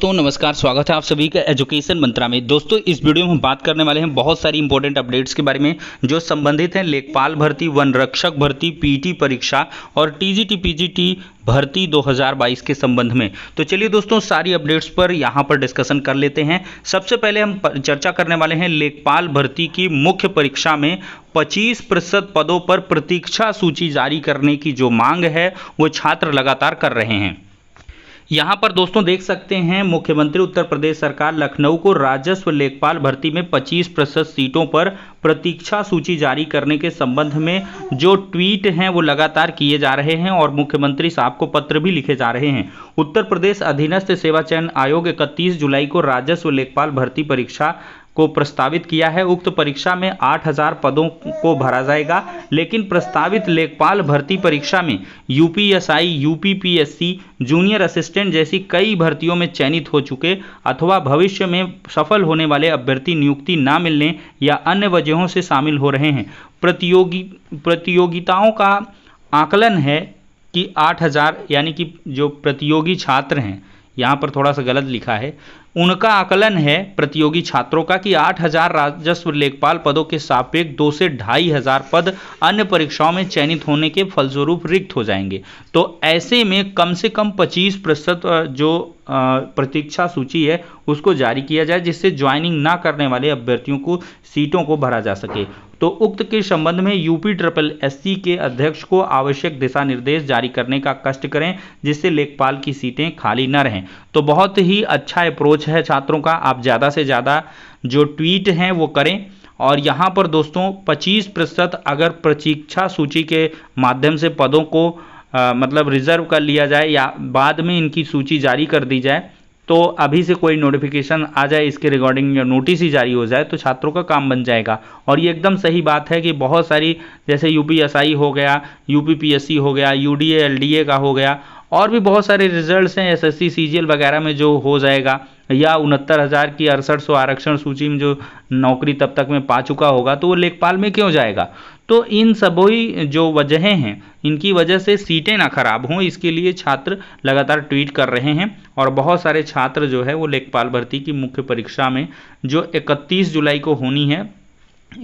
दोस्तों नमस्कार, स्वागत है आप सभी का एजुकेशन मंत्रा में। दोस्तों इस वीडियो में हम बात करने वाले हैं बहुत सारी इंपॉर्टेंट अपडेट्स के बारे में जो संबंधित हैं लेखपाल भर्ती, वन रक्षक भर्ती, पीटी परीक्षा और टीजीटी पीजीटी भर्ती 2022 के संबंध में। तो चलिए दोस्तों सारी अपडेट्स पर यहाँ पर डिस्कशन कर लेते हैं। सबसे पहले हम चर्चा करने वाले हैं लेखपाल भर्ती की मुख्य परीक्षा में 25% पदों पर प्रतीक्षा सूची जारी करने की जो मांग है वो छात्र लगातार कर रहे हैं। यहाँ पर दोस्तों देख सकते हैं मुख्यमंत्री उत्तर प्रदेश सरकार लखनऊ को राजस्व लेखपाल भर्ती में 25% सीटों पर प्रतीक्षा सूची जारी करने के संबंध में जो ट्वीट हैं वो लगातार किए जा रहे हैं और मुख्यमंत्री साहब को पत्र भी लिखे जा रहे हैं। उत्तर प्रदेश अधीनस्थ सेवा चयन आयोग 31 जुलाई को राजस्व लेखपाल भर्ती परीक्षा को प्रस्तावित किया है। उक्त परीक्षा में 8000 पदों को भरा जाएगा, लेकिन प्रस्तावित लेखपाल भर्ती परीक्षा में यूपीएसआई, यूपीपीएससी, जूनियर असिस्टेंट जैसी कई भर्तियों में चयनित हो चुके अथवा भविष्य में सफल होने वाले अभ्यर्थी नियुक्ति न मिलने या अन्य वजहों से शामिल हो रहे हैं। प्रतियोगिताओं का आकलन है कि 8000 यानी कि जो प्रतियोगी छात्र हैं, यहाँ पर थोड़ा सा गलत लिखा है, उनका आकलन है प्रतियोगी छात्रों का कि 8000 राजस्व लेखपाल पदों के सापेक्ष 2 से 2500 पद अन्य परीक्षाओं में चयनित होने के फलस्वरूप रिक्त हो जाएंगे। तो ऐसे में कम से कम 25% जो प्रतीक्षा सूची है उसको जारी किया जाए, जिससे ज्वाइनिंग ना करने वाले अभ्यर्थियों को सीटों को भरा जा सके। तो उक्त के संबंध में यूपीएससी के अध्यक्ष को आवश्यक दिशा निर्देश जारी करने का कष्ट करें, जिससे लेखपाल की सीटें खाली न रहें। तो बहुत ही अच्छा अप्रोच है छात्रों का, आप ज़्यादा से ज़्यादा जो ट्वीट हैं वो करें। और यहाँ पर दोस्तों 25% अगर प्रतीक्षा सूची के माध्यम से पदों को मतलब रिजर्व कर लिया जाए या बाद में इनकी सूची जारी कर दी जाए, तो अभी से कोई नोटिफिकेशन आ जाए इसके रिगार्डिंग या नोटिस ही जारी हो जाए तो छात्रों का काम बन जाएगा। और ये एकदम सही बात है कि बहुत सारी जैसे यूपीएसआई हो गया, यूपीपीएससी हो गया, यूडीए एलडीए का हो गया, और भी बहुत सारे रिजल्ट्स हैं एसएससी सीजीएल वगैरह में जो हो जाएगा, या 69,000 की 6800 आरक्षण सूची में जो नौकरी तब तक में पा चुका होगा तो वो लेखपाल में क्यों जाएगा। तो इन सभी जो वजहें हैं इनकी वजह से सीटें ना खराब हों, इसके लिए छात्र लगातार ट्वीट कर रहे हैं। और बहुत सारे छात्र जो है वो लेखपाल भर्ती की मुख्य परीक्षा में जो 31 जुलाई को होनी है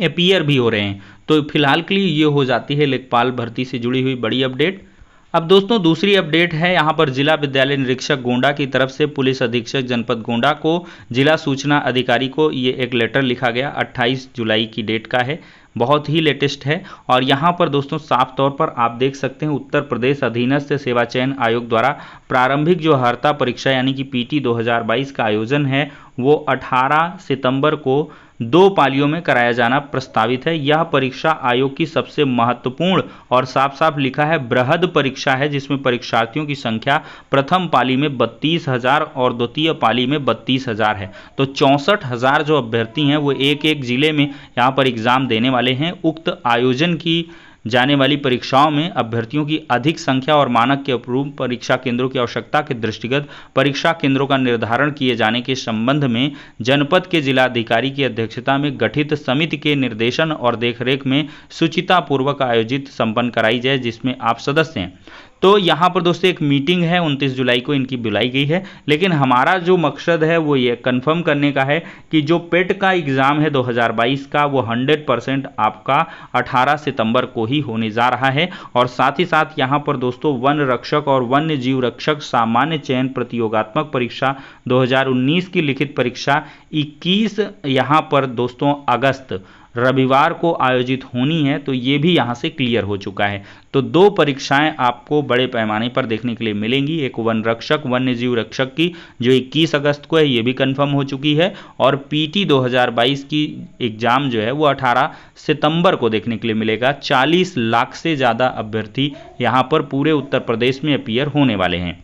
अपीयर भी हो रहे हैं। तो फिलहाल के लिए ये हो जाती है लेखपाल भर्ती से जुड़ी हुई बड़ी अपडेट। अब दोस्तों दूसरी अपडेट है यहाँ पर जिला विद्यालय निरीक्षक गोंडा की तरफ से पुलिस अधीक्षक जनपद गोंडा को जिला सूचना अधिकारी को ये एक लेटर लिखा गया, 28 जुलाई की डेट का है, बहुत ही लेटेस्ट है। और यहाँ पर दोस्तों साफ तौर पर आप देख सकते हैं उत्तर प्रदेश अधीनस्थ सेवा चयन आयोग द्वारा प्रारंभिक जो अर्हता परीक्षा यानी कि पीटी 2022 का आयोजन है वो 18 सितंबर को 2 पालियों में कराया जाना प्रस्तावित है। यह परीक्षा आयोग की सबसे महत्वपूर्ण और साफ साफ लिखा है बृहद परीक्षा है, जिसमें परीक्षार्थियों की संख्या प्रथम पाली में 32,000 और द्वितीय पाली में 32,000 है। तो 64,000 जो अभ्यर्थी हैं वो एक एक जिले में यहाँ पर एग्जाम देने वाले हैं। उक्त आयोजन की जाने वाली परीक्षाओं में अभ्यर्थियों की अधिक संख्या और मानक के अनुरूप परीक्षा केंद्रों की आवश्यकता के दृष्टिगत परीक्षा केंद्रों का निर्धारण किए जाने के संबंध में जनपद के जिलाधिकारी की अध्यक्षता में गठित समिति के निर्देशन और देखरेख में सुचितापूर्वक आयोजित संपन्न कराई जाए, जिसमें आप सदस्य हैं। तो यहाँ पर दोस्तों एक मीटिंग है 29 जुलाई को इनकी बुलाई गई है, लेकिन हमारा जो मकसद है वो ये कंफर्म करने का है कि जो पेट का एग्ज़ाम है 2022 का वो 100% आपका 18 सितंबर को ही होने जा रहा है। और साथ ही साथ यहाँ पर दोस्तों वन रक्षक और वन्य जीव रक्षक सामान्य चयन प्रतियोगात्मक परीक्षा 2019 की लिखित परीक्षा 21 यहाँ पर दोस्तों अगस्त रविवार को आयोजित होनी है। तो ये भी यहाँ से क्लियर हो चुका है। तो 2 परीक्षाएं आपको बड़े पैमाने पर देखने के लिए मिलेंगी। एक वन रक्षक वन्य जीव रक्षक की जो 21 अगस्त को है ये भी कंफर्म हो चुकी है, और पीटी 2022 की एग्ज़ाम जो है वो 18 सितंबर को देखने के लिए मिलेगा। 40 लाख से ज़्यादा अभ्यर्थी यहाँ पर पूरे उत्तर प्रदेश में अपीयर होने वाले हैं।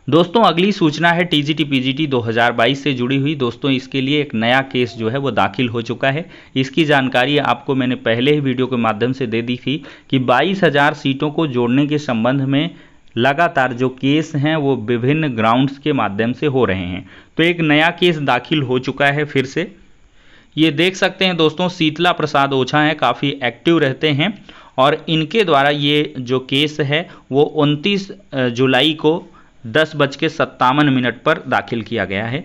दोस्तों अगली सूचना है टीजीटी पीजीटी 2022 से जुड़ी हुई। दोस्तों इसके लिए एक नया केस जो है वो दाखिल हो चुका है। इसकी जानकारी आपको मैंने पहले ही वीडियो के माध्यम से दे दी थी कि 22,000 सीटों को जोड़ने के संबंध में लगातार जो केस हैं वो विभिन्न ग्राउंड्स के माध्यम से हो रहे हैं। तो एक नया केस दाखिल हो चुका है फिर से। ये देख सकते हैं दोस्तों शीतला प्रसाद ओझा हैं, काफ़ी एक्टिव रहते हैं, और इनके द्वारा ये जो केस है वो 29 जुलाई को 10:57 पर दाखिल किया गया है।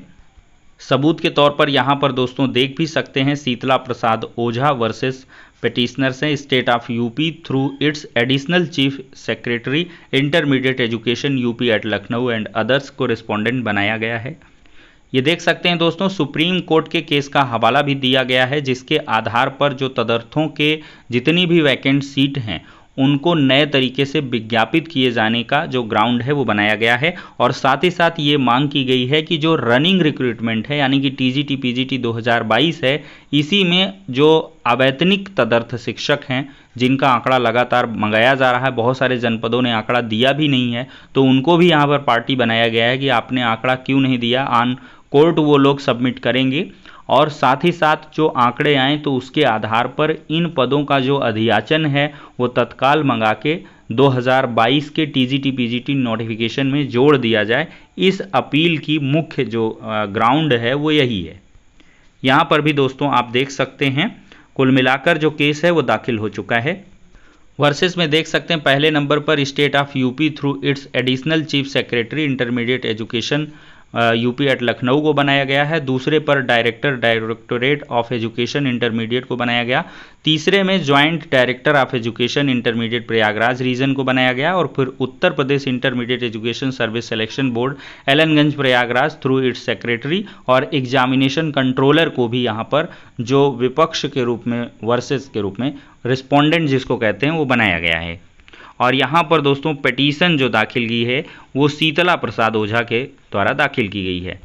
सबूत के तौर पर यहाँ पर दोस्तों देख भी सकते हैं, शीतला प्रसाद ओझा वर्सेस पेटिशनर्स हैं state of UP through its additional chief secretary intermediate education UP at Lucknow and others को रिस्पोंडेंट बनाया गया है। ये देख सकते हैं दोस्तों, सुप्रीम कोर्ट के केस का हवाला भी दिया गया है, जिसके आधार पर जो तदर्थों के जितनी भी वैकेंट सीट हैं उनको नए तरीके से विज्ञापित किए जाने का जो ग्राउंड है वो बनाया गया है। और साथ ही साथ ये मांग की गई है कि जो रनिंग रिक्रूटमेंट है यानी कि टीजीटी पीजीटी 2022 है, इसी में जो अवैतनिक तदर्थ शिक्षक हैं जिनका आंकड़ा लगातार मंगाया जा रहा है, बहुत सारे जनपदों ने आंकड़ा दिया भी नहीं है, तो उनको भी यहाँ पर पार्टी बनाया गया है कि आपने आंकड़ा क्यों नहीं दिया, ऑन कोर्ट वो लोग सबमिट करेंगे। और साथ ही साथ जो आंकड़े आएँ तो उसके आधार पर इन पदों का जो अधियाचन है वो तत्काल मंगा के 2022 के टीजीटी पीजीटी नोटिफिकेशन में जोड़ दिया जाए। इस अपील की मुख्य जो ग्राउंड है वो यही है। यहाँ पर भी दोस्तों आप देख सकते हैं, कुल मिलाकर जो केस है वो दाखिल हो चुका है। वर्सेस में देख सकते हैं पहले नंबर पर state of UP through its additional chief secretary intermediate education UP at Lucknow को बनाया गया है। दूसरे पर डायरेक्टोरेट ऑफ एजुकेशन इंटरमीडिएट को बनाया गया। तीसरे में joint director of education intermediate Prayagraj region को बनाया गया। और फिर Uttar Pradesh intermediate education service selection board Allenganj Prayagraj through its secretary और एग्जामिनेशन कंट्रोलर को भी यहाँ पर जो विपक्ष के रूप में, वर्सेस के रूप में, रिस्पोंडेंट जिसको कहते हैं, वो बनाया गया है। और यहाँ पर दोस्तों पिटीशन जो दाखिल की है वो शीतला प्रसाद ओझा के द्वारा दाखिल की गई है।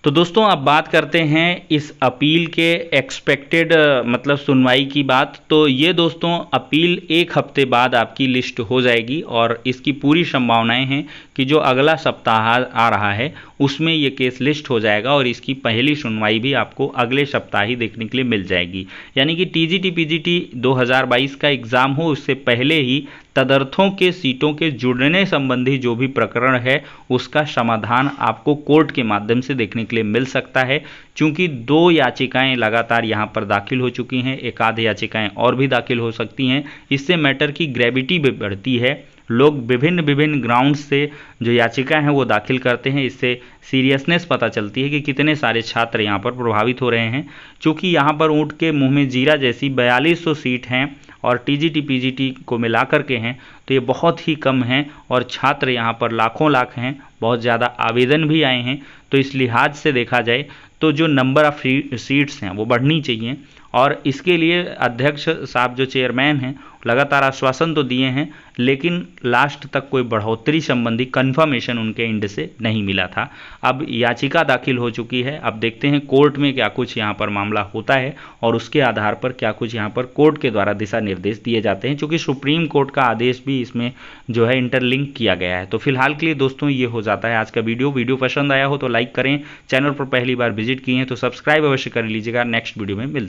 तो दोस्तों अब बात करते हैं इस अपील के एक्सपेक्टेड मतलब सुनवाई की बात। तो ये दोस्तों अपील 1 हफ्ते बाद आपकी लिस्ट हो जाएगी और इसकी पूरी संभावनाएं हैं कि जो अगला सप्ताह आ रहा है उसमें ये केस लिस्ट हो जाएगा और इसकी पहली सुनवाई भी आपको अगले सप्ताह ही देखने के लिए मिल जाएगी। यानी कि टीजीटी पीजीटी 2022 का एग्ज़ाम हो उससे पहले ही तदर्थों के सीटों के जुड़ने संबंधी जो भी प्रकरण है उसका समाधान आपको कोर्ट के माध्यम से देखने के लिए मिल सकता है। चूंकि 2 याचिकाएं लगातार यहां पर दाखिल हो चुकी हैं, एक आध याचिकाएं और भी दाखिल हो सकती हैं। इससे मैटर की ग्रेविटी भी बढ़ती है। लोग विभिन्न ग्राउंड्स से जो याचिका हैं वो दाखिल करते हैं, इससे सीरियसनेस पता चलती है कि कितने सारे छात्र यहाँ पर प्रभावित हो रहे हैं। चूँकि यहाँ पर ऊँट के मुंह में जीरा जैसी 4200 सीट हैं और टीजीटी पीजीटी को मिलाकर के हैं तो ये बहुत ही कम हैं और छात्र यहाँ पर लाखों लाख हैं, बहुत ज़्यादा आवेदन भी आए हैं। तो इस लिहाज से देखा जाए तो जो नंबर ऑफ़ सीट्स हैं वो बढ़नी चाहिए और इसके लिए अध्यक्ष साहब जो चेयरमैन हैं लगातार आश्वासन तो दिए हैं, लेकिन लास्ट तक कोई बढ़ोतरी संबंधी कंफर्मेशन उनके एंड से नहीं मिला था। अब याचिका दाखिल हो चुकी है, अब देखते हैं कोर्ट में क्या कुछ यहाँ पर मामला होता है और उसके आधार पर क्या कुछ यहाँ पर कोर्ट के द्वारा दिशा निर्देश दिए जाते हैं, क्योंकि सुप्रीम कोर्ट का आदेश भी इसमें जो है इंटरलिंक किया गया है। तो फिलहाल के लिए दोस्तों ये हो जाता है आज का वीडियो पसंद आया हो तो लाइक करें, चैनल पर पहली बार विजिट किए हैं तो सब्सक्राइब अवश्य कर लीजिएगा। नेक्स्ट वीडियो में मिलते हैं।